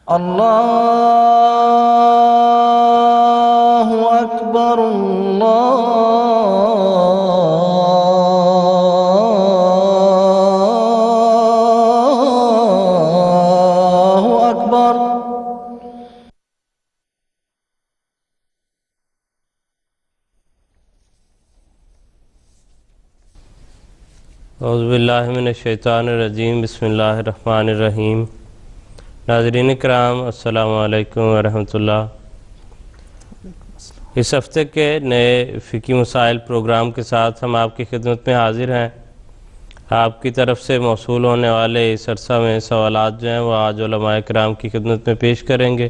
اللہ اکبر اللہ اکبر۔ اعوذ باللہ من الشیطان الرجیم، بسم اللہ الرحمن الرحیم۔ ناظرین کرام، السلام علیکم ورحمۃ اللہ۔ اس ہفتے کے نئے فقہی مسائل پروگرام کے ساتھ ہم آپ کی خدمت میں حاضر ہیں۔ آپ کی طرف سے موصول ہونے والے اس عرصہ میں سوالات جو ہیں وہ آج علماء کرام کی خدمت میں پیش کریں گے۔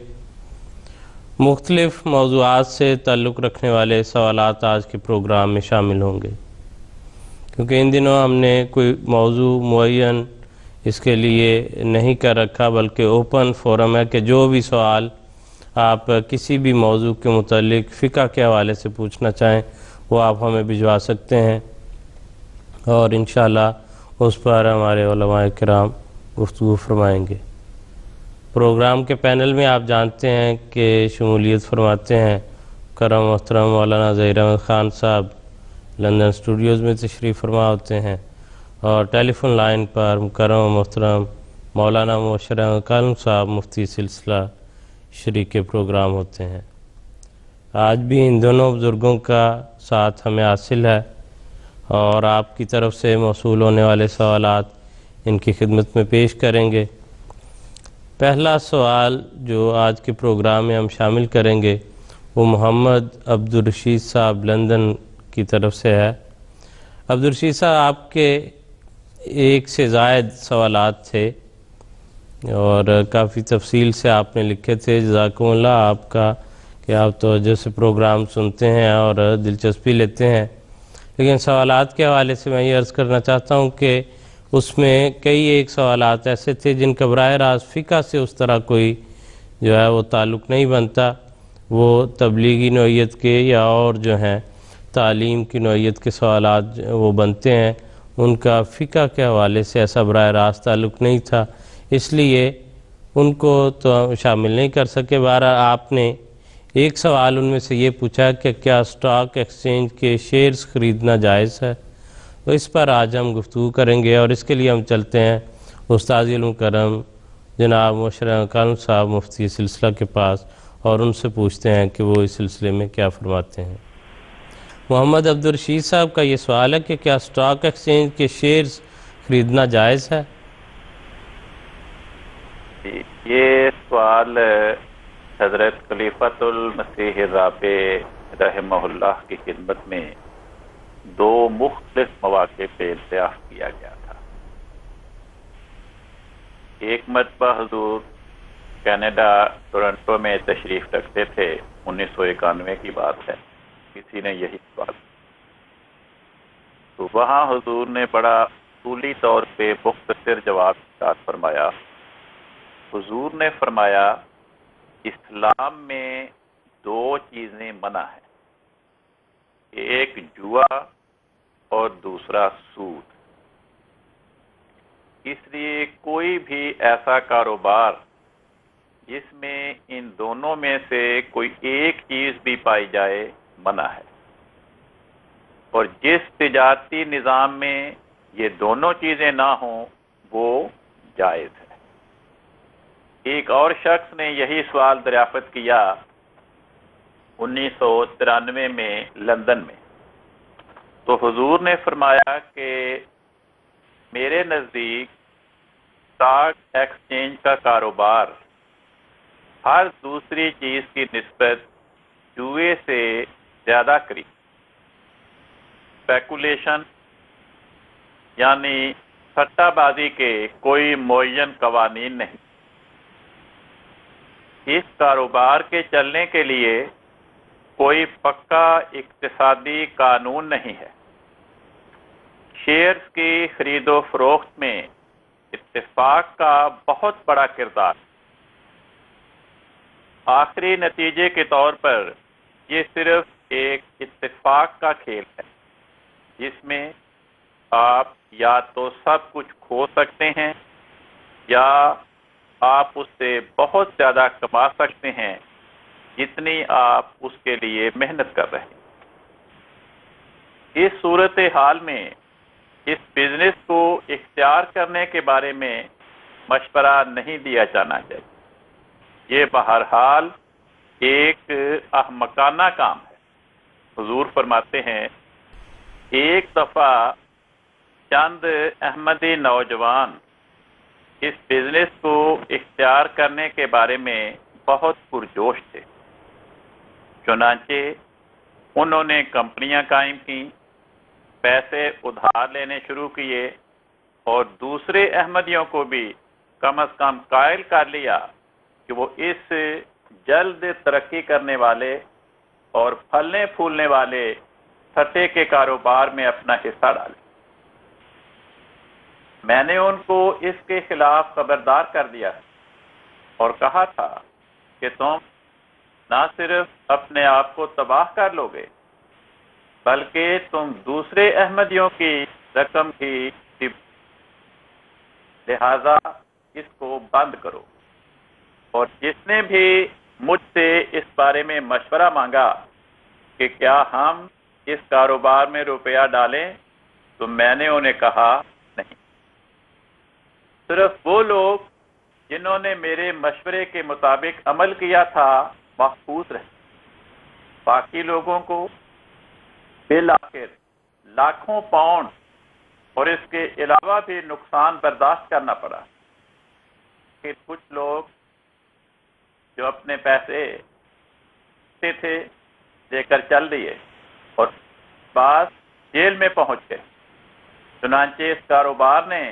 مختلف موضوعات سے تعلق رکھنے والے سوالات آج کے پروگرام میں شامل ہوں گے، کیونکہ ان دنوں ہم نے کوئی موضوع معین اس کے لیے نہیں کر رکھا، بلکہ اوپن فورم ہے کہ جو بھی سوال آپ کسی بھی موضوع کے متعلق فقہ کے حوالے سے پوچھنا چاہیں وہ آپ ہمیں بھجوا سکتے ہیں، اور انشاءاللہ اس پر ہمارے علماء کرام گفتگو فرمائیں گے۔ پروگرام کے پینل میں آپ جانتے ہیں کہ شمولیت فرماتے ہیں کرم محترم مولانا ظہیر احمد خان صاحب، لندن اسٹوڈیوز میں تشریف فرما ہوتے ہیں، اور ٹیلی فون لائن پر مکرم و محترم مولانا مبشر احمد کالم صاحب مفتی سلسلہ شریک پروگرام ہوتے ہیں۔ آج بھی ان دونوں بزرگوں کا ساتھ ہمیں حاصل ہے، اور آپ کی طرف سے موصول ہونے والے سوالات ان کی خدمت میں پیش کریں گے۔ پہلا سوال جو آج کے پروگرام میں ہم شامل کریں گے وہ محمد عبدالرشید صاحب لندن کی طرف سے ہے۔ عبدالرشید صاحب، آپ کے ایک سے زائد سوالات تھے اور کافی تفصیل سے آپ نے لکھے تھے، جزاکم اللہ آپ کا کہ آپ توجہ سے پروگرام سنتے ہیں اور دلچسپی لیتے ہیں۔ لیکن سوالات کے حوالے سے میں یہ عرض کرنا چاہتا ہوں کہ اس میں کئی ایک سوالات ایسے تھے جن کا براہ راست فقہ سے اس طرح کوئی جو ہے وہ تعلق نہیں بنتا، وہ تبلیغی نوعیت کے یا اور جو ہیں تعلیم کی نوعیت کے سوالات وہ بنتے ہیں، ان کا فقہ کے حوالے سے ایسا براہ راست تعلق نہیں تھا، اس لیے ان کو تو شامل نہیں کر سکے۔ بہرحال آپ نے ایک سوال ان میں سے یہ پوچھا کہ کیا اسٹاک ایکسچینج کے شیئرز خریدنا جائز ہے، تو اس پر آج ہم گفتگو کریں گے، اور اس کے لیے ہم چلتے ہیں استاد علم کرم جناب مبشر احمد کالم صاحب مفتی سلسلہ کے پاس، اور ان سے پوچھتے ہیں کہ وہ اس سلسلے میں کیا فرماتے ہیں۔ محمد عبدالرشید صاحب کا یہ سوال ہے کہ کیا اسٹاک ایکسچینج کے شیئرز خریدنا جائز ہے؟ یہ سوال حضرت خلیفۃ المسیح الرابع رحمہ اللہ کی خدمت میں دو مختلف مواقع پہ دریافت کیا گیا تھا۔ ایک مرتبہ حضور کینیڈا ٹورنٹو میں تشریف رکھتے تھے، 1991 کی بات ہے، کسی نے یہی سوال، تو وہاں حضور نے بڑا اصولی طور پہ مختصر جواب ارشاد فرمایا۔ حضور نے فرمایا اسلام میں دو چیزیں منع ہیں، ایک جوا اور دوسرا سود۔ اس لیے کوئی بھی ایسا کاروبار جس میں ان دونوں میں سے کوئی ایک چیز بھی پائی جائے منع ہے، اور جس تجارتی نظام میں یہ دونوں چیزیں نہ ہوں وہ جائز ہے۔ ایک اور شخص نے یہی سوال دریافت کیا 1993 میں لندن میں، تو حضور نے فرمایا کہ میرے نزدیک اسٹاک ایکسچینج کا کاروبار ہر دوسری چیز کی نسبت جوئے سے زیادہ قریب، اسپیکولیشن یعنی سٹہ بازی کے کوئی معین قوانین نہیں۔ اس کاروبار کے چلنے کے لیے کوئی پکا اقتصادی قانون نہیں ہے۔ شیئرز کی خرید و فروخت میں اتفاق کا بہت بڑا کردار۔ آخری نتیجے کے طور پر یہ صرف ایک اتفاق کا کھیل ہے جس میں آپ یا تو سب کچھ کھو سکتے ہیں یا آپ اس سے بہت زیادہ کما سکتے ہیں جتنی آپ اس کے لیے محنت کر رہے ہیں۔ اس صورتحال میں اس بزنس کو اختیار کرنے کے بارے میں مشورہ نہیں دیا جانا چاہیے۔ یہ بہرحال ایک احمقانہ کام ہے۔ حضور فرماتے ہیں ایک دفعہ چند احمدی نوجوان اس بزنس کو اختیار کرنے کے بارے میں بہت پرجوش تھے، چنانچہ انہوں نے کمپنیاں قائم کی، پیسے ادھار لینے شروع کیے اور دوسرے احمدیوں کو بھی کم از کم قائل کر لیا کہ وہ اس جلد ترقی کرنے والے اور پھلنے پھولنے والے سٹے کے کاروبار میں اپنا حصہ ڈالیں۔ میں نے ان کو اس کے خلاف خبردار کر دیا اور کہا تھا کہ تم نہ صرف اپنے آپ کو تباہ کر لو گے بلکہ تم دوسرے احمدیوں کی رقم بھی، لہذا اس کو بند کرو۔ اور جس نے بھی مجھ سے اس بارے میں مشورہ مانگا کہ کیا ہم اس کاروبار میں روپیہ ڈالیں تو میں نے انہیں کہا نہیں۔ صرف وہ لوگ جنہوں نے میرے مشورے کے مطابق عمل کیا تھا محفوظ رہے، باقی لوگوں کو بالآخر لاکھوں پاؤنڈ اور اس کے علاوہ بھی نقصان برداشت کرنا پڑا۔ پھر کچھ لوگ جو اپنے پیسے تھے لے کر چل دیے اور بعض جیل میں پہنچ گئے، چنانچہ اس کاروبار نے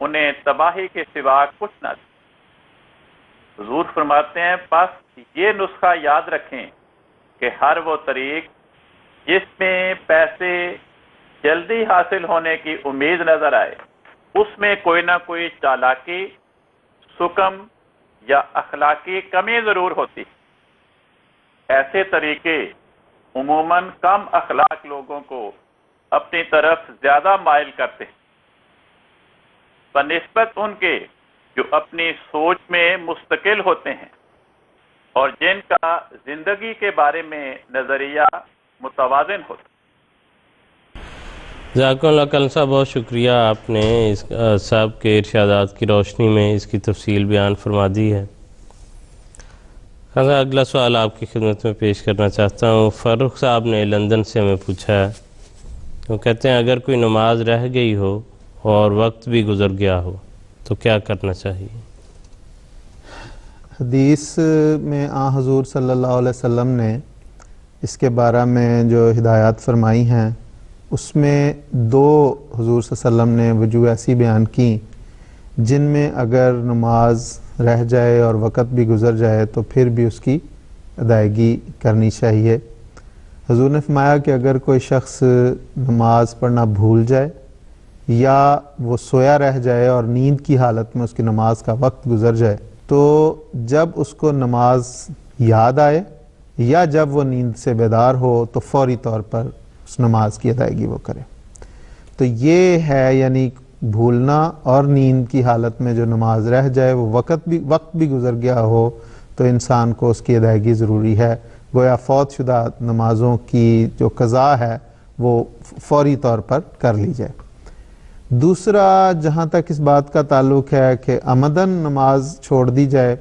انہیں تباہی کے سوا کچھ نہ دیا۔ حضور فرماتے ہیں بس یہ نسخہ یاد رکھیں کہ ہر وہ طریق جس میں پیسے جلدی حاصل ہونے کی امید نظر آئے اس میں کوئی نہ کوئی چالاکی، سکم یا اخلاقی کمی ضرور ہوتی۔ ایسے طریقے عموماً کم اخلاق لوگوں کو اپنی طرف زیادہ مائل کرتے ہیں بنسبت ان کے جو اپنی سوچ میں مستقل ہوتے ہیں اور جن کا زندگی کے بارے میں نظریہ متوازن ہوتا ہے۔ جزاکم اللہ کلن صاحب، بہت شکریہ، آپ نے اس صاحب کے ارشادات کی روشنی میں اس کی تفصیل بیان فرما دی ہے۔ اگلا سوال آپ کی خدمت میں پیش کرنا چاہتا ہوں۔ فاروق صاحب نے لندن سے ہمیں پوچھا ہے، وہ کہتے ہیں اگر کوئی نماز رہ گئی ہو اور وقت بھی گزر گیا ہو تو کیا کرنا چاہیے؟ حدیث میں حضور صلی اللہ علیہ وسلم نے اس کے بارے میں جو ہدایات فرمائی ہیں اس میں دو حضور صلی اللہ علیہ وسلم نے وجوہ ایسی بیان کی جن میں اگر نماز رہ جائے اور وقت بھی گزر جائے تو پھر بھی اس کی ادائیگی کرنی چاہیے۔ حضور نے فرمایا کہ اگر کوئی شخص نماز پڑھنا بھول جائے یا وہ سویا رہ جائے اور نیند کی حالت میں اس کی نماز کا وقت گزر جائے تو جب اس کو نماز یاد آئے یا جب وہ نیند سے بیدار ہو تو فوری طور پر اس نماز کی ادائیگی وہ کرے۔ تو یہ ہے، یعنی بھولنا اور نیند کی حالت میں جو نماز رہ جائے وہ وقت بھی گزر گیا ہو تو انسان کو اس کی ادائیگی ضروری ہے، گویا فوت شدہ نمازوں کی جو قضا ہے وہ فوری طور پر کر لی جائے۔ دوسرا، جہاں تک اس بات کا تعلق ہے کہ عمدن نماز چھوڑ دی جائے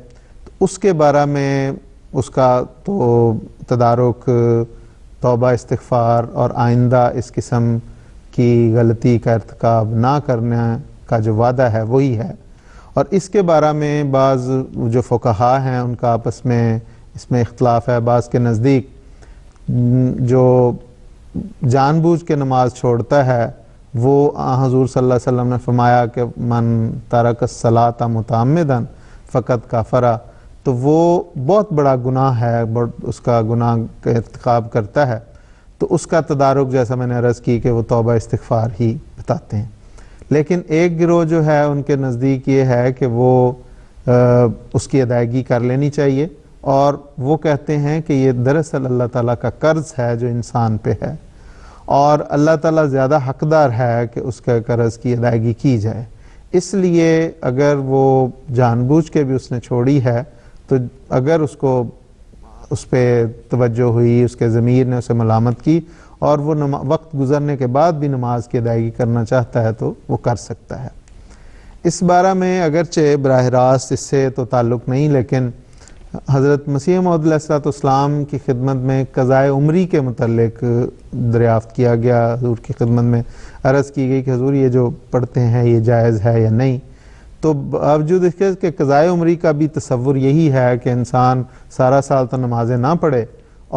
تو اس کے بارے میں اس کا تو تدارک، توبہ، استغفار اور آئندہ اس قسم کی غلطی کا ارتکاب نہ کرنے کا جو وعدہ ہے وہی ہے۔ اور اس کے بارے میں بعض جو فقہا ہیں ان کا آپس میں اس میں اختلاف ہے۔ بعض کے نزدیک جو جان بوجھ کے نماز چھوڑتا ہے وہ حضور صلی اللہ علیہ وسلم نے فرمایا کہ من ترک الصلاۃ متعمدا فقط کفر، تو وہ بہت بڑا گناہ ہے، اس کا گناہ کا ارتکاب کرتا ہے۔ تو اس کا تدارک جیسا میں نے عرض کی کہ وہ توبہ استغفار ہی بتاتے ہیں۔ لیکن ایک گروہ جو ہے ان کے نزدیک یہ ہے کہ وہ اس کی ادائیگی کر لینی چاہیے، اور وہ کہتے ہیں کہ یہ دراصل اللہ تعالیٰ کا قرض ہے جو انسان پہ ہے، اور اللہ تعالیٰ زیادہ حقدار ہے کہ اس کے قرض کی ادائیگی کی جائے، اس لیے اگر وہ جان بوجھ کے بھی اس نے چھوڑی ہے تو اگر اس کو اس پہ توجہ ہوئی، اس کے ضمیر نے اسے ملامت کی اور وہ وقت گزرنے کے بعد بھی نماز کی ادائیگی کرنا چاہتا ہے تو وہ کر سکتا ہے۔ اس بارے میں اگرچہ براہ راست اس سے تو تعلق نہیں، لیکن حضرت مسیح موعود علیہ السلام کی خدمت میں قضائے عمری کے متعلق دریافت کیا گیا، حضور کی خدمت میں عرض کی گئی کہ حضور یہ جو پڑھتے ہیں یہ جائز ہے یا نہیں؟ تو باوجود اس کے کہ قضائے عمری کا بھی تصور یہی ہے کہ انسان سارا سال تو نمازیں نہ پڑھے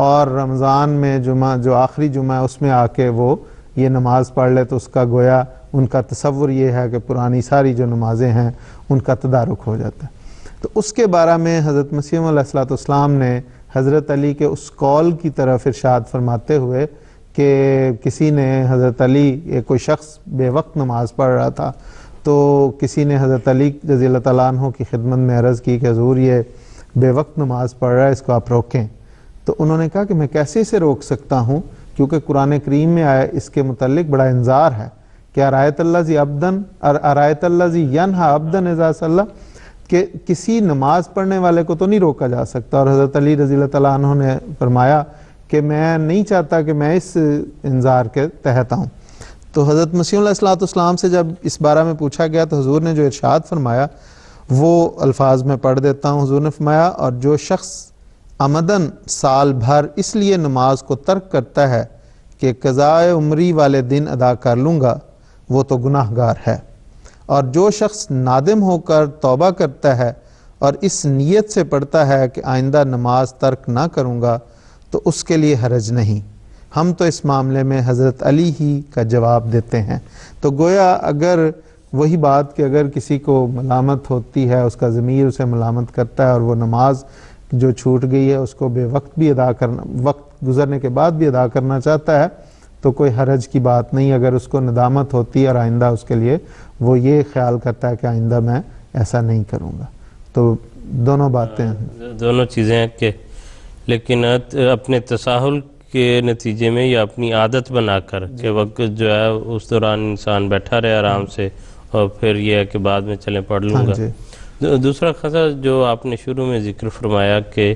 اور رمضان میں جمعہ جو آخری جمعہ ہے اس میں آ کے وہ یہ نماز پڑھ لے، تو اس کا گویا ان کا تصور یہ ہے کہ پرانی ساری جو نمازیں ہیں ان کا تدارک ہو جاتا ہے۔ تو اس کے بارے میں حضرت مسیح موعود علیہ السلام نے حضرت علی کے اس قول کی طرف ارشاد فرماتے ہوئے کہ کسی نے حضرت علی، کوئی شخص بے وقت نماز پڑھ رہا تھا تو کسی نے حضرت علی رضی اللہ تعالیٰ عنہ کی خدمت میں عرض کی کہ حضور یہ بے وقت نماز پڑھ رہا ہے، اس کو آپ روکیں۔ تو انہوں نے کہا کہ میں کیسے اسے روک سکتا ہوں، کیونکہ قرآن کریم میں آیا اس کے متعلق بڑا انذار ہے کہ ارایت الذی ینہا عبدن اذا صلی، کہ کسی نماز پڑھنے والے کو تو نہیں روکا جا سکتا۔ اور حضرت علی رضی اللہ تعالیٰ عنہ نے فرمایا کہ میں نہیں چاہتا کہ میں اس انذار کے تحت آؤں۔ تو حضرت مسیح علیہ السلام سے جب اس بارے میں پوچھا گیا تو حضور نے جو ارشاد فرمایا وہ الفاظ میں پڑھ دیتا ہوں۔ حضور نے فرمایا، اور جو شخص عمدن سال بھر اس لیے نماز کو ترک کرتا ہے کہ قضائے عمری والے دن ادا کر لوں گا، وہ تو گناہ گار ہے، اور جو شخص نادم ہو کر توبہ کرتا ہے اور اس نیت سے پڑھتا ہے کہ آئندہ نماز ترک نہ کروں گا تو اس کے لیے حرج نہیں۔ ہم تو اس معاملے میں حضرت علی ہی کا جواب دیتے ہیں۔ تو گویا اگر وہی بات کہ اگر کسی کو ملامت ہوتی ہے، اس کا ضمیر اسے ملامت کرتا ہے اور وہ نماز جو چھوٹ گئی ہے اس کو بے وقت بھی ادا کرنا، وقت گزرنے کے بعد بھی ادا کرنا چاہتا ہے، تو کوئی حرج کی بات نہیں اگر اس کو ندامت ہوتی ہے اور آئندہ اس کے لیے وہ یہ خیال کرتا ہے کہ آئندہ میں ایسا نہیں کروں گا۔ تو دونوں باتیں ہیں، دونوں چیزیں ہیں کہ لیکن اپنے تساہل کے نتیجے میں یا اپنی عادت بنا کر کہ وقت جو ہے اس دوران انسان بیٹھا رہے آرام سے اور پھر یہ ہے کہ بعد میں چلیں پڑھ لوں گا۔ دوسرا خاصا جو آپ نے شروع میں ذکر فرمایا کہ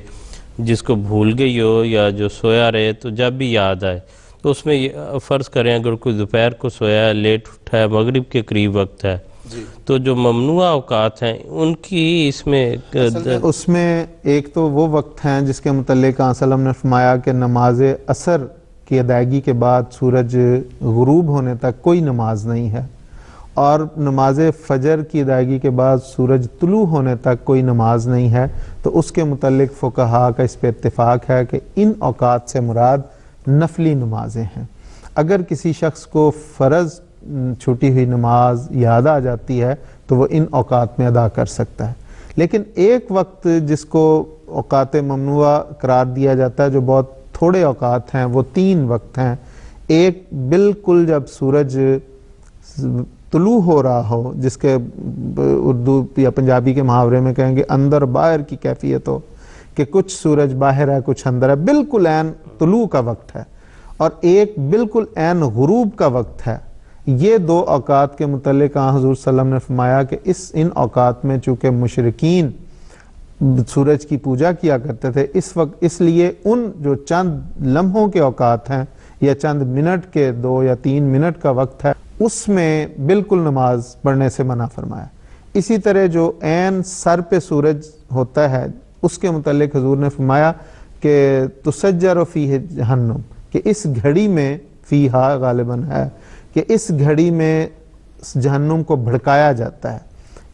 جس کو بھول گئی ہو یا جو سویا رہے تو جب بھی یاد آئے، تو اس میں فرض کریں اگر کوئی دوپہر کو سویا ہے، لیٹ اٹھا ہے، مغرب کے قریب وقت ہے، تو جو ممنوع اوقات ہیں ان کی اس میں ایک تو وہ وقت ہیں جس کے متعلق آن سلم نے فرمایا کہ نماز عصر کی ادائیگی کے بعد سورج غروب ہونے تک کوئی نماز نہیں ہے، اور نماز فجر کی ادائیگی کے بعد سورج طلوع ہونے تک کوئی نماز نہیں ہے۔ تو اس کے متعلق فقہاء کا اس پہ اتفاق ہے کہ ان اوقات سے مراد نفلی نمازیں ہیں۔ اگر کسی شخص کو فرض چھوٹی ہوئی نماز یاد آ جاتی ہے تو وہ ان اوقات میں ادا کر سکتا ہے، لیکن ایک وقت جس کو اوقات ممنوعہ قرار دیا جاتا ہے جو بہت تھوڑے اوقات ہیں، وہ 3 وقت ہیں۔ ایک بالکل جب سورج طلوع ہو رہا ہو، جس کے اردو یا پنجابی کے محاورے میں کہیں گے اندر باہر کی کیفیت ہو، کہ کچھ سورج باہر ہے کچھ اندر ہے، بالکل عین طلوع کا وقت ہے، اور ایک بالکل عین غروب کا وقت ہے۔ یہ 2 اوقات کے متعلق حضور صلی اللہ علیہ وسلم نے فرمایا کہ ان اوقات میں چونکہ مشرکین سورج کی پوجا کیا کرتے تھے، اس وقت اس لیے ان جو چند لمحوں کے اوقات ہیں یا چند منٹ کے 2 یا 3 منٹ کا وقت ہے، اس میں بالکل نماز پڑھنے سے منع فرمایا۔ اسی طرح جو عین سر پہ سورج ہوتا ہے اس کے متعلق حضور نے فرمایا کہ تسجر فیہ جہنم، کہ اس گھڑی میں فیہا غالباً ہے کہ اس گھڑی میں جہنم کو بھڑکایا جاتا ہے،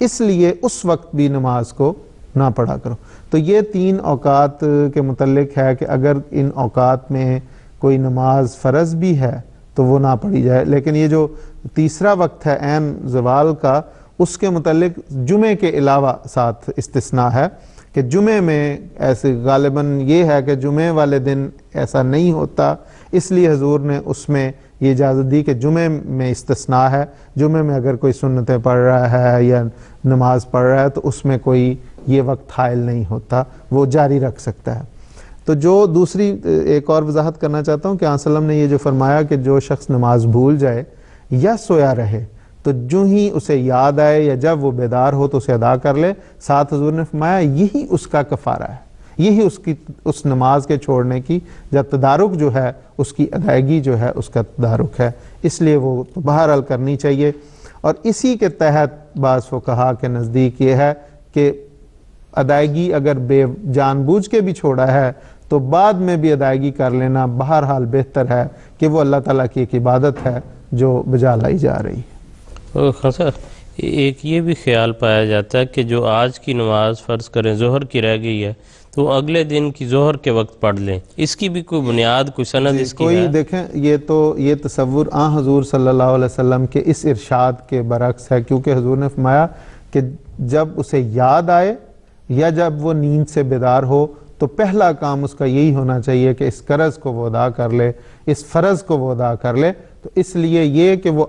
اس لیے اس وقت بھی نماز کو نہ پڑھا کرو۔ تو یہ 3 اوقات کے متعلق ہے کہ اگر ان اوقات میں کوئی نماز فرض بھی ہے تو وہ نہ پڑھی جائے، لیکن یہ جو تیسرا وقت ہے عین زوال کا، اس کے متعلق جمعے کے علاوہ ساتھ استثناء ہے کہ جمعے میں ایسے غالباً یہ ہے کہ جمعے والے دن ایسا نہیں ہوتا، اس لیے حضور نے اس میں یہ اجازت دی کہ جمعے میں استثناء ہے، جمعے میں اگر کوئی سنتیں پڑھ رہا ہے یا نماز پڑھ رہا ہے تو اس میں کوئی یہ وقت حائل نہیں ہوتا، وہ جاری رکھ سکتا ہے۔ تو جو دوسری ایک اور وضاحت کرنا چاہتا ہوں کہ آن سلم نے یہ جو فرمایا کہ جو شخص نماز بھول جائے یا سویا رہے تو جو ہی اسے یاد آئے یا جب وہ بیدار ہو تو اسے ادا کر لے. ساتھ حضور نے فرمایا یہی اس کا کفارہ ہے, یہی اس نماز کے چھوڑنے کی جب تدارک جو ہے اس کی ادائیگی جو ہے اس کا تدارک ہے, اس لیے وہ بہرحال کرنی چاہیے. اور اسی کے تحت بعض فقہا کے نزدیک یہ ہے کہ ادائیگی اگر بے جان بوجھ کے بھی چھوڑا ہے تو بعد میں بھی ادائیگی کر لینا بہرحال بہتر ہے کہ وہ اللہ تعالیٰ کی ایک عبادت ہے جو بجا لائی جا رہی ہے. خان صاحب ایک یہ بھی خیال پایا جاتا ہے کہ جو آج کی نماز فرض کریں ظہر کی رہ گئی ہے تو اگلے دن کی ظہر کے وقت پڑھ لیں, اس کی بھی کوئی بنیاد کوئی سند اس کی کوئی ہے؟ دیکھیں یہ تصور حضور صلی اللہ علیہ وسلم کے اس ارشاد کے برعکس ہے, کیونکہ حضور نے فرمایا کہ جب اسے یاد آئے یا جب وہ نیند سے بیدار ہو تو پہلا کام اس کا یہی ہونا چاہیے کہ اس قرض کو وہ ادا کر لے, اس فرض کو وہ ادا کر لے. تو اس لیے یہ کہ وہ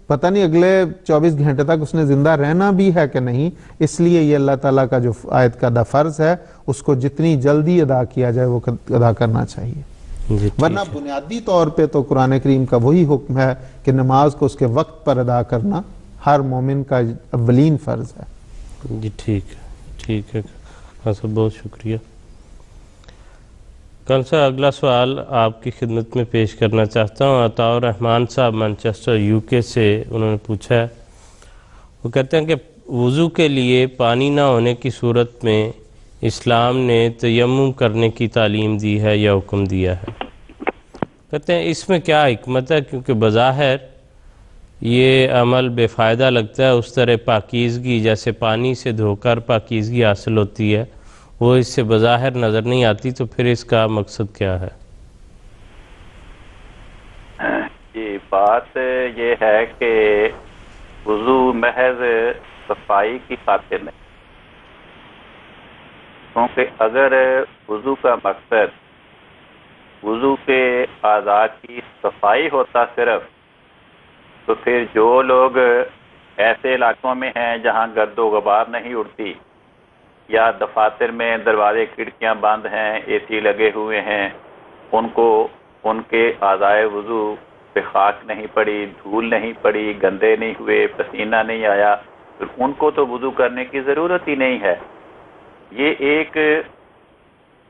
پتہ نہیں اگلے 24 گھنٹے تک اس نے زندہ رہنا بھی ہے کہ نہیں, اس لیے یہ اللہ تعالیٰ کا جو آیت کا فرض ہے اس کو جتنی جلدی ادا کیا جائے وہ ادا کرنا چاہیے. ورنہ بنیادی طور پہ تو قرآن کریم کا وہی حکم ہے کہ نماز کو اس کے وقت پر ادا کرنا ہر مومن کا اولین فرض ہے. جی ٹھیک ہے ہاں صاحب, بہت شکریہ. کل سے اگلا سوال آپ کی خدمت میں پیش کرنا چاہتا ہوں. عطاء الرحمن صاحب مانچسٹر UK سے انہوں نے پوچھا ہے, وہ کہتے ہیں کہ وضو کے لیے پانی نہ ہونے کی صورت میں اسلام نے تیمم کرنے کی تعلیم دی ہے یا حکم دیا ہے. کہتے ہیں اس میں کیا حکمت ہے, کیونکہ بظاہر یہ عمل بے فائدہ لگتا ہے, اس طرح پاکیزگی جیسے پانی سے دھو کر پاکیزگی حاصل ہوتی ہے وہ اس سے بظاہر نظر نہیں آتی, تو پھر اس کا مقصد کیا ہے؟ جی بات یہ ہے کہ وضو محض صفائی کی خاطر نہیں, کیونکہ اگر وضو کا مقصد وضو کے اعضاء کی صفائی ہوتا صرف, تو پھر جو لوگ ایسے علاقوں میں ہیں جہاں گرد و غبار نہیں اڑتی, یا دفاتر میں دروازے کھڑکیاں بند ہیں, AC لگے ہوئے ہیں, ان کو ان کے اعضائے وضو پہ خاک نہیں پڑی, دھول نہیں پڑی, گندے نہیں ہوئے, پسینہ نہیں آیا, پھر ان کو تو وضو کرنے کی ضرورت ہی نہیں ہے. یہ ایک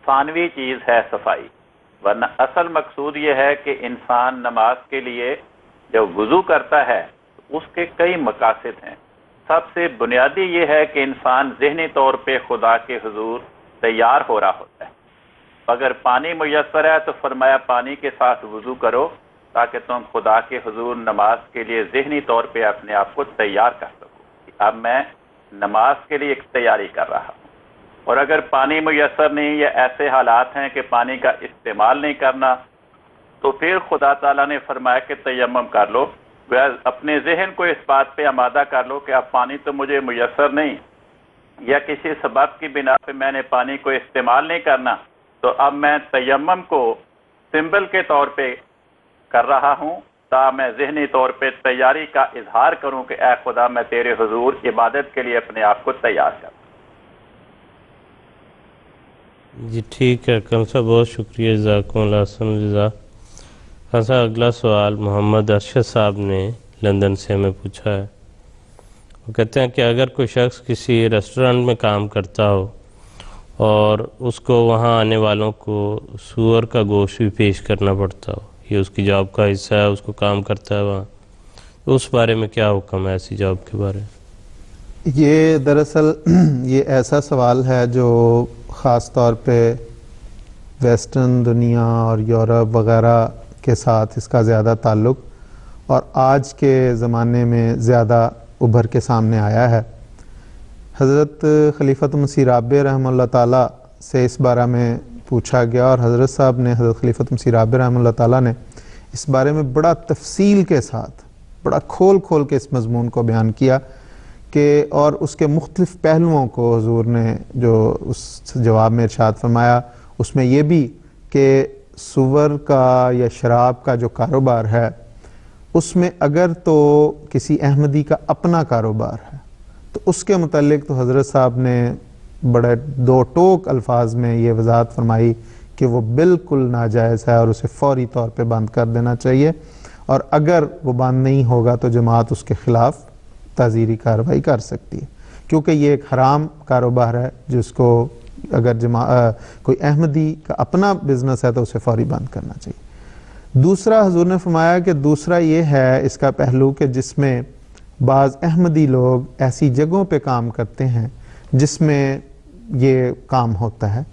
ثانوی چیز ہے صفائی, ورنہ اصل مقصود یہ ہے کہ انسان نماز کے لیے جب وضو کرتا ہے اس کے کئی مقاصد ہیں. سب سے بنیادی یہ ہے کہ انسان ذہنی طور پہ خدا کے حضور تیار ہو رہا ہوتا ہے. اگر پانی میسر ہے تو فرمایا پانی کے ساتھ وضو کرو تاکہ تم خدا کے حضور نماز کے لیے ذہنی طور پہ اپنے آپ کو تیار کر سکو. اب میں نماز کے لیے ایک تیاری کر رہا ہوں, اور اگر پانی میسر نہیں یا ایسے حالات ہیں کہ پانی کا استعمال نہیں کرنا, تو پھر خدا تعالیٰ نے فرمایا کہ تیمم کر لو. اپنے ذہن کو اس بات پہ آمادہ کر لو کہ اب پانی تو مجھے میسر نہیں, یا کسی سبب کی بنا پہ میں نے پانی کو استعمال نہیں کرنا, تو اب میں تیمم کو سمبل کے طور پہ کر رہا ہوں تاکہ میں ذہنی طور پہ تیاری کا اظہار کروں کہ اے خدا میں تیرے حضور عبادت کے لیے اپنے آپ کو تیار کروں. جی ٹھیک ہے کل صاحب, بہت شکریہ, جزاکم اللہ حسن الجزا. ہاں صاحب اگلا سوال محمد ارشد صاحب نے لندن سے ہمیں پوچھا ہے. وہ کہتے ہیں کہ اگر کوئی شخص کسی ریسٹورنٹ میں کام کرتا ہو اور اس کو وہاں آنے والوں کو سور کا گوشت بھی پیش کرنا پڑتا ہو, یہ اس کی جاب کا حصہ ہے, اس کو کام کرتا ہے وہاں, تو اس بارے میں کیا حکم ہے ایسی جاب کے بارے میں؟ یہ دراصل یہ ایسا سوال ہے جو خاص طور پہ ویسٹرن دنیا اور یورپ وغیرہ کے ساتھ اس کا زیادہ تعلق اور آج کے زمانے میں زیادہ ابھر کے سامنے آیا ہے. حضرت خلیفۃ مسیح رابع رحمہ اللہ تعالیٰ سے اس بارے میں پوچھا گیا اور حضرت صاحب نے حضرت خلیفۃ مسیح رابع رحمہ اللہ تعالیٰ نے اس بارے میں بڑا تفصیل کے ساتھ بڑا کھول کے اس مضمون کو بیان کیا کہ اور اس کے مختلف پہلوؤں کو حضور نے جو اس جواب میں ارشاد فرمایا اس میں یہ بھی کہ سور کا یا شراب کا جو کاروبار ہے اس میں اگر تو کسی احمدی کا اپنا کاروبار ہے تو اس کے متعلق تو حضرت صاحب نے بڑے دو ٹوک الفاظ میں یہ وضاحت فرمائی کہ وہ بالکل ناجائز ہے اور اسے فوری طور پہ بند کر دینا چاہیے. اور اگر وہ بند نہیں ہوگا تو جماعت اس کے خلاف تعزیری کارروائی کر سکتی ہے، کیونکہ یہ ایک حرام کاروبار ہے جس کو اگر کوئی احمدی کا اپنا بزنس ہے تو اسے فوری بند کرنا چاہیے۔ دوسرا حضور نے فرمایا کہ دوسرا یہ ہے اس کا پہلو کہ جس میں بعض احمدی لوگ ایسی جگہوں پہ کام کرتے ہیں جس میں یہ کام ہوتا ہے،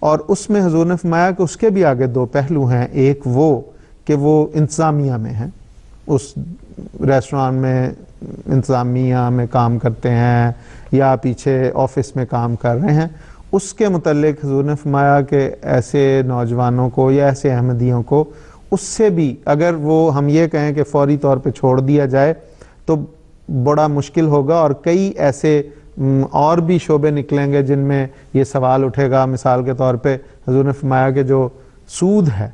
اور اس میں حضور نے فرمایا کہ اس کے بھی آگے دو پہلو ہیں۔ ایک وہ کہ وہ انتظامیہ میں ہیں، اس ریسٹوران میں انتظامیہ میں کام کرتے ہیں یا پیچھے آفس میں کام کر رہے ہیں، اس کے متعلق حضور نے فرمایا کہ ایسے نوجوانوں کو یا ایسے احمدیوں کو اس سے بھی اگر وہ ہم یہ کہیں کہ فوری طور پہ چھوڑ دیا جائے تو بڑا مشکل ہوگا، اور کئی ایسے اور بھی شعبے نکلیں گے جن میں یہ سوال اٹھے گا۔ مثال کے طور پہ حضور نے فرمایا کہ جو سود ہے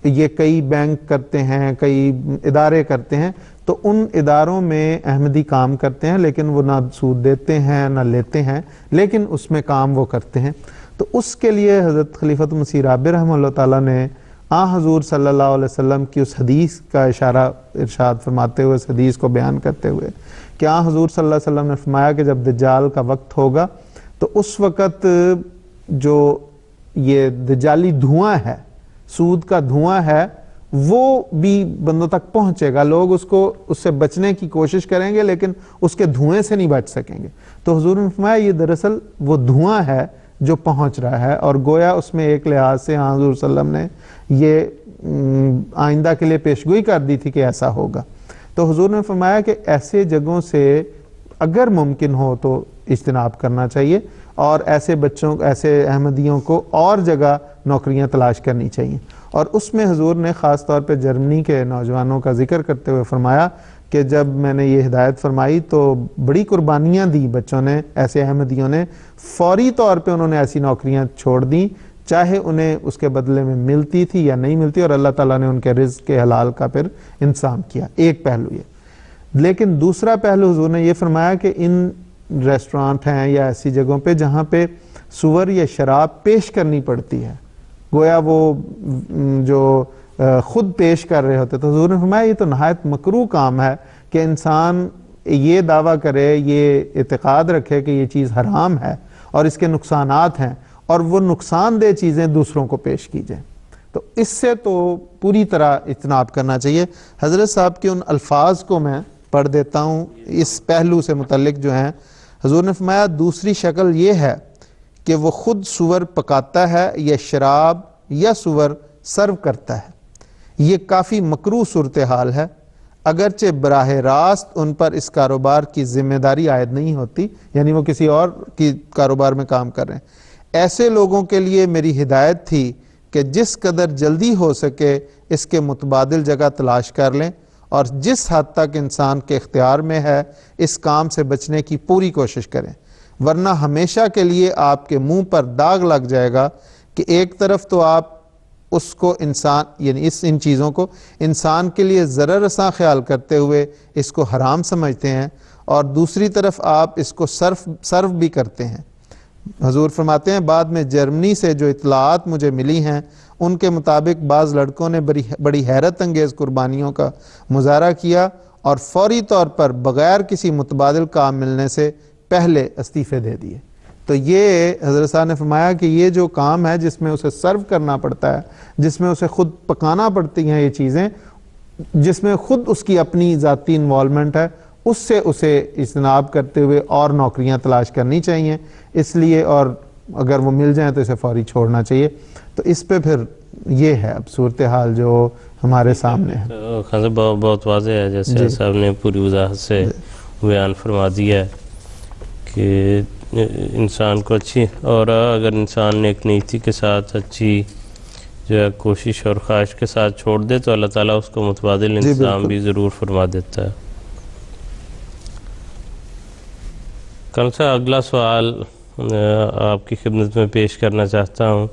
یہ کئی بینک کرتے ہیں، کئی ادارے کرتے ہیں، تو ان اداروں میں احمدی کام کرتے ہیں لیکن وہ نہ سود دیتے ہیں نہ لیتے ہیں، لیکن اس میں کام وہ کرتے ہیں۔ تو اس کے لیے حضرت خلیفۃ مسیح رابع رحمہ اللہ تعالیٰ نے حضور صلی اللہ علیہ وسلم کی اس حدیث کا ارشاد فرماتے ہوئے، اس حدیث کو بیان کرتے ہوئے کہ حضور صلی اللہ علیہ وسلم نے فرمایا کہ جب دجال کا وقت ہوگا تو اس وقت جو یہ دجالی دھواں ہے، سود کا دھواں ہے، وہ بھی بندوں تک پہنچے گا، لوگ اس سے بچنے کی کوشش کریں گے لیکن اس کے دھوئیں سے نہیں بچ سکیں گے۔ تو حضور نے فرمایا یہ دراصل وہ دھواں ہے جو پہنچ رہا ہے، اور گویا اس میں ایک لحاظ سے حضور صلی اللہ علیہ وسلم نے یہ آئندہ کے لیے پیشگوئی کر دی تھی کہ ایسا ہوگا۔ تو حضور نے فرمایا کہ ایسے جگہوں سے اگر ممکن ہو تو اجتناب کرنا چاہیے، اور ایسے بچوں، ایسے احمدیوں کو اور جگہ نوکریاں تلاش کرنی چاہیے۔ اور اس میں حضور نے خاص طور پہ جرمنی کے نوجوانوں کا ذکر کرتے ہوئے فرمایا کہ جب میں نے یہ ہدایت فرمائی تو بڑی قربانیاں دی بچوں نے، ایسے احمدیوں نے، فوری طور پہ انہوں نے ایسی نوکریاں چھوڑ دیں، چاہے انہیں اس کے بدلے میں ملتی تھی یا نہیں ملتی، اور اللہ تعالیٰ نے ان کے رزق کے حلال کا پھر انتظام کیا۔ ایک پہلو یہ۔ لیکن دوسرا پہلو حضور نے یہ فرمایا کہ ان ریسٹورانٹ ہیں یا ایسی جگہوں پہ جہاں پہ سور یا شراب پیش کرنی پڑتی ہے، گویا وہ جو خود پیش کر رہے ہوتے، تو حضور نے فرمایا یہ تو نہایت مکروہ کام ہے کہ انسان یہ دعویٰ کرے، یہ اعتقاد رکھے کہ یہ چیز حرام ہے اور اس کے نقصانات ہیں، اور وہ نقصان دہ چیزیں دوسروں کو پیش کی جائیں۔ تو اس سے تو پوری طرح اجتناب کرنا چاہیے۔ حضرت صاحب کے ان الفاظ کو میں پڑھ دیتا ہوں اس پہلو سے متعلق جو ہیں۔ حضور نے فرمایا دوسری شکل یہ ہے کہ وہ خود سور پکاتا ہے یا شراب یا سور سرو کرتا ہے، یہ کافی مکروہ صورتحال ہے، اگرچہ براہ راست ان پر اس کاروبار کی ذمہ داری عائد نہیں ہوتی، یعنی وہ کسی اور کی کاروبار میں کام کر رہے ہیں۔ ایسے لوگوں کے لیے میری ہدایت تھی کہ جس قدر جلدی ہو سکے اس کے متبادل جگہ تلاش کر لیں، اور جس حد تک انسان کے اختیار میں ہے اس کام سے بچنے کی پوری کوشش کریں، ورنہ ہمیشہ کے لیے آپ کے منہ پر داغ لگ جائے گا کہ ایک طرف تو آپ اس کو انسان، یعنی ان چیزوں کو انسان کے لیے ضرر رساں خیال کرتے ہوئے اس کو حرام سمجھتے ہیں، اور دوسری طرف آپ اس کو صرف بھی کرتے ہیں۔ حضور فرماتے ہیں بعد میں جرمنی سے جو اطلاعات مجھے ملی ہیں ان کے مطابق بعض لڑکوں نے بڑی حیرت انگیز قربانیوں کا مظاہرہ کیا اور فوری طور پر بغیر کسی متبادل کام ملنے سے پہلے استعفے دے دیے۔ تو یہ حضرت صاحب نے فرمایا کہ یہ جو کام ہے جس میں اسے سرو کرنا پڑتا ہے، جس میں اسے خود پکانا پڑتی ہیں یہ چیزیں، جس میں خود اس کی اپنی ذاتی انوالومنٹ ہے، اس سے اسے اجتناب کرتے ہوئے اور نوکریاں تلاش کرنی چاہیے اس لیے، اور اگر وہ مل جائیں تو اسے فوری چھوڑنا چاہیے۔ تو اس پہ پھر یہ ہے اب صورتحال جو ہمارے سامنے ہے۔ خان صاحب بہت واضح ہے، جیسے صاحب نے پوری وضاحت سے بیان فرما دیا ہے کہ انسان کو اچھی، اور اگر انسان نیک نیتی کے ساتھ اچھی جو ہے کوشش اور خواہش کے ساتھ چھوڑ دے تو اللہ تعالیٰ اس کو متبادل انتظام بھی ضرور فرما دیتا ہے۔ کل سے اگلا سوال آپ کی خدمت میں پیش کرنا چاہتا ہوں۔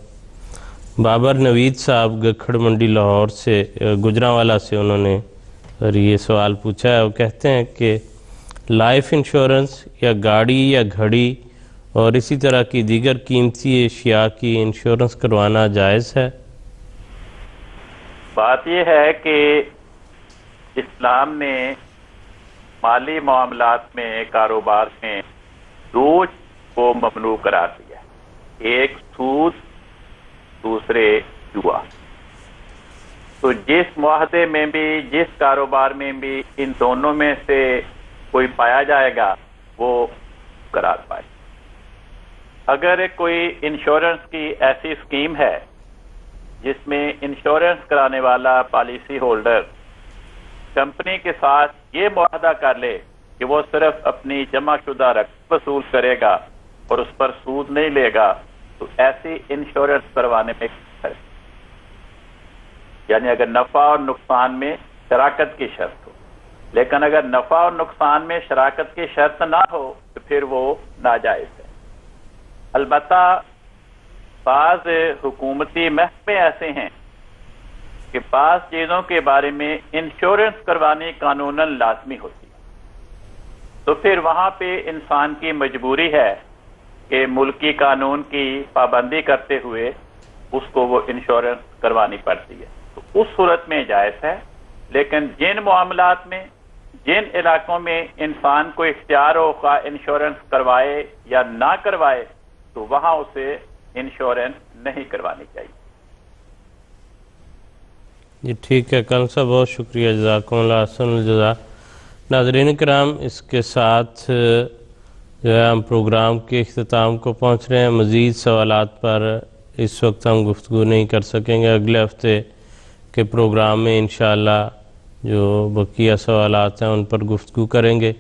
بابر نوید صاحب گکھڑ منڈی لاہور سے، گجرانوالا سے، انہوں نے یہ سوال پوچھا ہے۔ وہ کہتے ہیں کہ لائف انشورنس یا گاڑی یا گھڑی اور اسی طرح کی دیگر قیمتی اشیاء کی انشورنس کروانا جائز ہے؟ بات یہ ہے کہ اسلام نے مالی معاملات میں، کاروبار میں دو کو ممنوع قرار دیا ہے، ایک سود، دوسرے جوا۔ تو جس معاہدے میں بھی، جس کاروبار میں بھی ان دونوں میں سے کوئی پایا جائے گا وہ قرار پائے۔ اگر کوئی انشورنس کی ایسی اسکیم ہے جس میں انشورنس کرانے والا پالیسی ہولڈر کمپنی کے ساتھ یہ معاہدہ کر لے کہ وہ صرف اپنی جمع شدہ رقم وصول کرے گا اور اس پر سود نہیں لے گا، تو ایسی انشورنس کروانے میں یعنی اگر نفع اور نقصان میں شراکت کی شرط ہو، لیکن اگر نفع اور نقصان میں شراکت کی شرط نہ ہو تو پھر وہ ناجائز ہے۔ البتہ بعض حکومتی محکمے ایسے ہیں کہ بعض چیزوں کے بارے میں انشورنس کروانی قانوناً لازمی ہوتی ہے، تو پھر وہاں پہ انسان کی مجبوری ہے کہ ملکی قانون کی پابندی کرتے ہوئے اس کو وہ انشورنس کروانی پڑتی ہے، تو اس صورت میں جائز ہے۔ لیکن جن معاملات میں، جن علاقوں میں انسان کو اختیار ہو خواہ انشورنس کروائے یا نہ کروائے، تو وہاں اسے انشورنس نہیں کروانی چاہیے۔ جی ٹھیک ہے، کل صاحب بہت شکریہ، جزاکم اللہ احسن الجزا۔ ناظرین کرام، اس کے ساتھ جو ہے ہم پروگرام کے اختتام کو پہنچ رہے ہیں۔ مزید سوالات پر اس وقت ہم گفتگو نہیں کر سکیں گے، اگلے ہفتے کے پروگرام میں انشاءاللہ جو بقیہ سوالات ہیں ان پر گفتگو کریں گے۔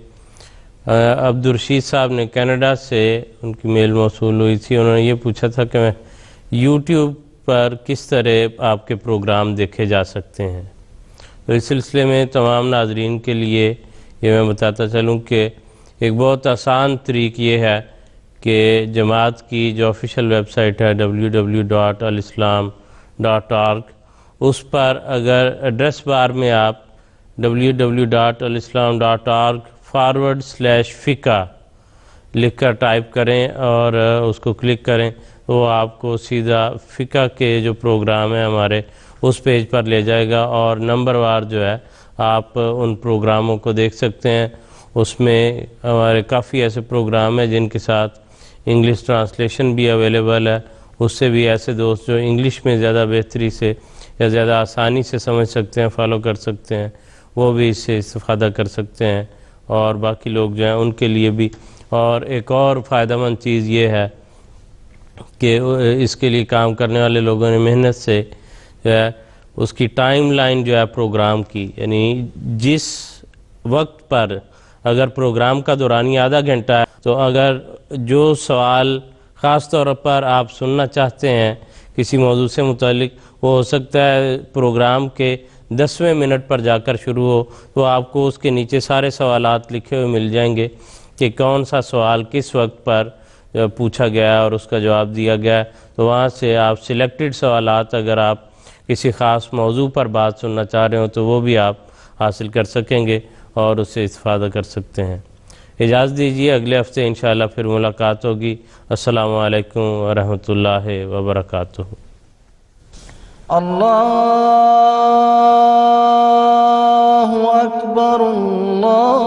عبدالرشید صاحب نے کینیڈا سے ان کی میل موصول ہوئی تھی، انہوں نے یہ پوچھا تھا کہ میں یوٹیوب پر کس طرح آپ کے پروگرام دیکھے جا سکتے ہیں۔ تو اس سلسلے میں تمام ناظرین کے لیے یہ میں بتاتا چلوں کہ ایک بہت آسان طریق یہ ہے کہ جماعت کی جو آفیشیل ویب سائٹ ہے www.alislam.org، اس پر اگر ایڈریس بار میں آپ www.alislam.org/فقہ لکھ کر ٹائپ کریں اور اس کو کلک کریں تو وہ آپ کو سیدھا فقہ کے جو پروگرام ہیں ہمارے اس پیج پر لے جائے گا، اور نمبر وار جو ہے آپ ان پروگراموں کو دیکھ سکتے ہیں۔ اس میں ہمارے کافی ایسے پروگرام ہیں جن کے ساتھ انگلش ٹرانسلیشن بھی اویلیبل ہے، اس سے بھی ایسے دوست جو انگلش میں زیادہ بہتری سے یا زیادہ آسانی سے سمجھ سکتے ہیں، فالو کر سکتے ہیں، وہ بھی اس سے استفادہ کر سکتے ہیں، اور باقی لوگ جو ہیں ان کے لیے بھی۔ اور ایک اور فائدہ مند چیز یہ ہے کہ اس کے لیے کام کرنے والے لوگوں نے محنت سے جو ہے اس کی ٹائم لائن جو ہے پروگرام کی، یعنی جس وقت پر اگر پروگرام کا دورانی آدھا گھنٹہ ہے تو اگر جو سوال خاص طور پر آپ سننا چاہتے ہیں کسی موضوع سے متعلق، وہ ہو سکتا ہے پروگرام کے 10ویں منٹ پر جا کر شروع ہو، تو آپ کو اس کے نیچے سارے سوالات لکھے ہوئے مل جائیں گے کہ کون سا سوال کس وقت پر پوچھا گیا ہے اور اس کا جواب دیا گیا ہے۔ تو وہاں سے آپ سلیکٹڈ سوالات اگر آپ کسی خاص موضوع پر بات سننا چاہ رہے ہوں تو وہ بھی آپ حاصل کر سکیں گے اور اس سے استفادہ کر سکتے ہیں۔ اجازت دیجیے، اگلے ہفتے انشاءاللہ پھر ملاقات ہوگی۔ السلام علیکم ورحمۃ اللہ وبرکاتہ۔ اللہ اکبر، اللہ